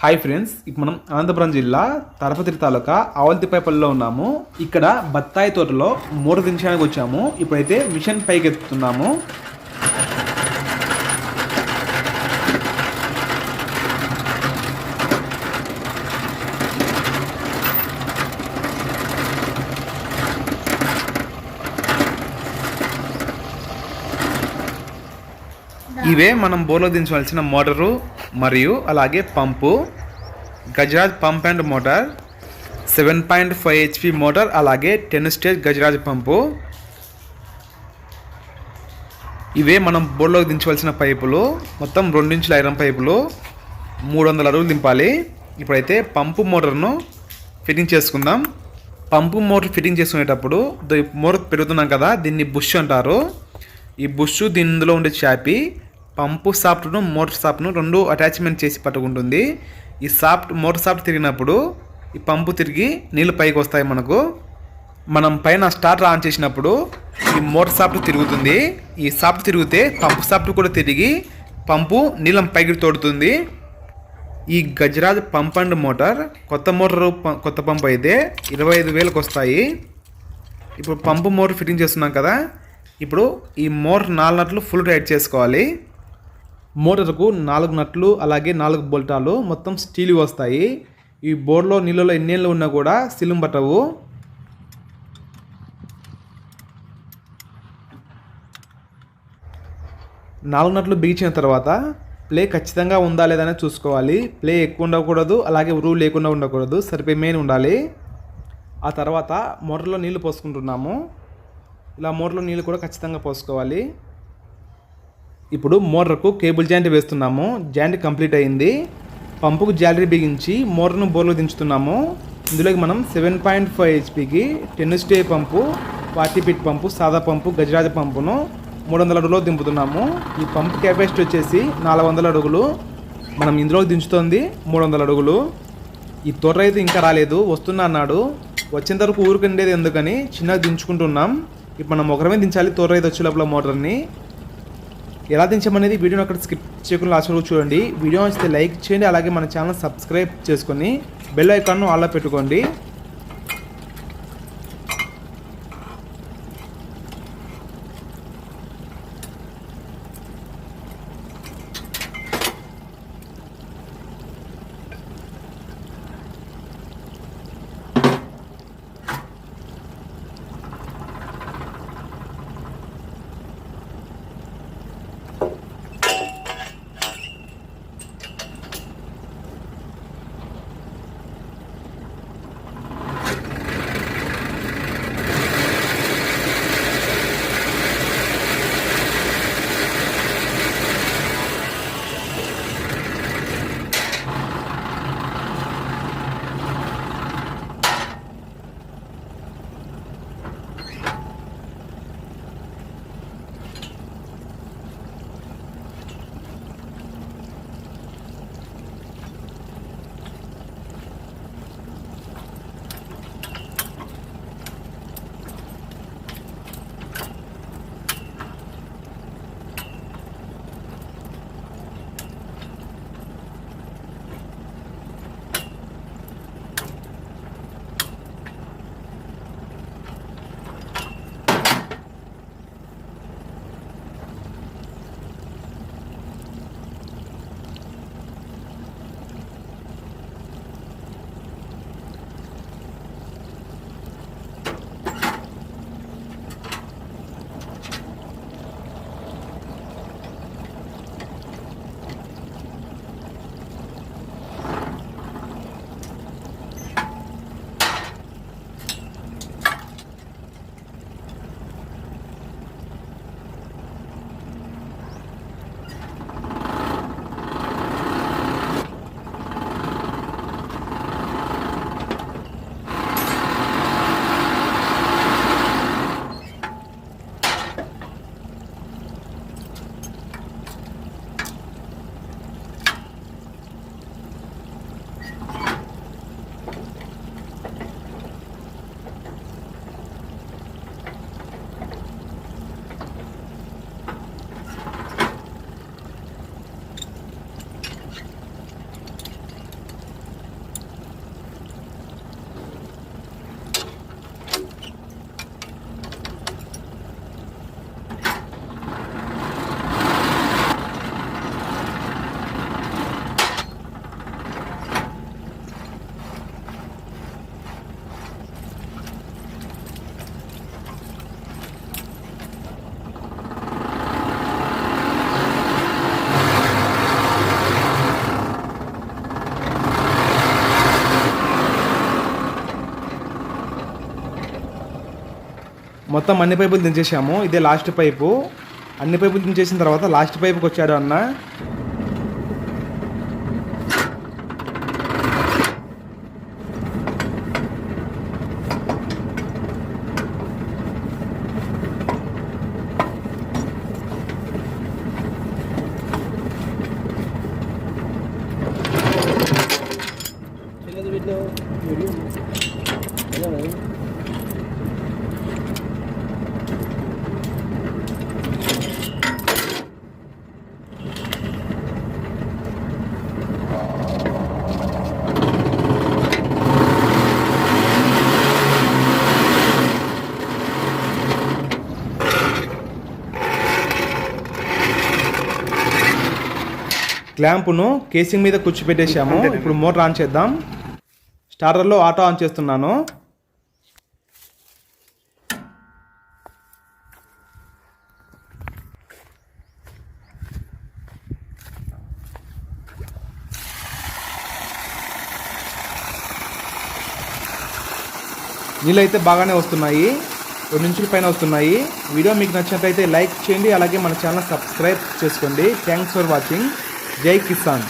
Hi friends, ఇప్పుడు మనం అనంతపురం జిల్లా తాడపత్రి తాలూకా ఆవల్తిపైపల్లిలో ఉన్నాము. ఇక్కడ బత్తాయి తోటలో మోటార్ దించడానికి వచ్చాము. ఇప్పుడైతే మిషన్ పైకి ఎత్తుతున్నాము. ఇవే మనం బోర్లో దించవలసిన మోటారు మరియు అలాగే pump. Gajraj pump and motor, 7.5 HP motor, అలాగే 10 స్టేజ్ గజరాజ్ పంపు. ఇవే మనం బోర్లో దించవలసిన పైపులు. మొత్తం 2 ఇంచుల ఐరన్ పైపులు, 300 అడుగులు దింపాలి. ఇప్పుడైతే పంపు మోటార్ను ఫిట్టింగ్ చేసుకుందాం. పంపు మోటార్ ఫిట్టింగ్ చేసుకునేటప్పుడు మోటార్ పెరుగుతున్నాం కదా, దీన్ని బుష్ అంటారు. ఈ బుష్ దీనిలో ఉండే చాపి పంపు సాఫ్ట్ను మోటార్ సాఫ్ట్ను రెండు అటాచ్మెంట్ చేసి పట్టుకుంటుంది. ఈ మోటార్ సాఫ్ట్ తిరిగినప్పుడు ఈ పంపు తిరిగి నీళ్ళు పైకి వస్తాయి. మనం పైన స్టార్టర్ ఆన్ చేసినప్పుడు ఈ మోటార్ సాఫ్ట్ తిరుగుతుంది. ఈ సాఫ్ట్ తిరిగితే పంపు సాఫ్ట్ కూడా తిరిగి పంపు నీళ్ళం పైకి తోడుతుంది. ఈ గజరాజ్ పంప్ అండ్ మోటార్ కొత్త పంపు అయితే 25,000కి వస్తాయి. ఇప్పుడు పంపు మోటార్ ఫిట్టింగ్ చేస్తున్నాం కదా, ఇప్పుడు ఈ మోటార్ 4 నట్లు ఫుల్ టైట్ చేసుకోవాలి. మోటార్కు 4 నట్లు అలాగే 4 బోల్టాలు మొత్తం స్టీల్ వస్తాయి. ఈ బోర్డులో నీళ్ళలో ఎన్నేళ్ళు ఉన్నా కూడా సిలుం పట్టవు. నాలుగు నట్లు బిగించిన తర్వాత ప్లే ఖచ్చితంగా ఉందా లేదని చూసుకోవాలి. ప్లే ఎక్కువ ఉండకూడదు, అలాగే ఉరువు లేకుండా ఉండకూడదు, సరిపోయి మెయిన్ ఉండాలి. ఆ తర్వాత మోటార్లో నీళ్లు పోసుకుంటున్నాము. ఇలా మోటార్లో నీళ్ళు కూడా ఖచ్చితంగా పోసుకోవాలి. ఇప్పుడు మోటార్కు కేబుల్ జాయింట్ వేస్తున్నాము. జాయింట్ కంప్లీట్ అయింది. పంపుకు జాలరీ బిగించి మోటార్ను బోర్లో దించుతున్నాము. ఇందులోకి మనం 7.5 HPకి 10 స్టేజ్ పంపు, 40 ఫీట్ పంపు, సాదా పంపు, గజరాజ పంపును 300 అడుగులో దింపుతున్నాము. ఈ పంపు కెపాసిటీ వచ్చేసి 400 అడుగులు. మనం ఇందులో దించుతోంది 300 అడుగులు. ఈ తోట రైతు ఇంకా రాలేదు, వస్తున్నా అన్నాడు. వచ్చేంత వరకు ఊరుకుండేది ఎందుకని చిన్నగా దించుకుంటున్నాం. ఇప్పుడు మనం ఒకరమే దించాలి. తోట రైతు వచ్చే లోపల మోటార్ని ఎలా దించమనేది వీడియోని అక్కడ స్కిప్ చేయకుండా లాస్ట్ వరకు చూడండి. వీడియో నచ్చితే లైక్ చేయండి, అలాగే మన ఛానల్ సబ్స్క్రైబ్ చేసుకొని బెల్ ఐకాన్ను ఆల్లో పెట్టుకోండి. మొత్తం అన్ని పైపులు దించేసాము. ఇదే లాస్ట్ పైపు. అన్ని పైపులు దించేసిన తర్వాత లాస్ట్ పైపుకి వచ్చాడు అన్న. క్లాంపును కేసింగ్ మీద కూర్చోపెట్టేసాము. ఇప్పుడు మోటార్ ఆన్ చేద్దాం. స్టార్టర్లో ఆటో ఆన్ చేస్తున్నాను. నీళ్ళు అయితే బాగానే వస్తున్నాయి. 2 ఇంచుల పైన వస్తున్నాయి. వీడియో మీకు నచ్చినట్లయితే లైక్ చేయండి. అలాగే మన ఛానల్ సబ్స్క్రైబ్ చేసుకోండి. Thanks for watching. జై కిసాన్.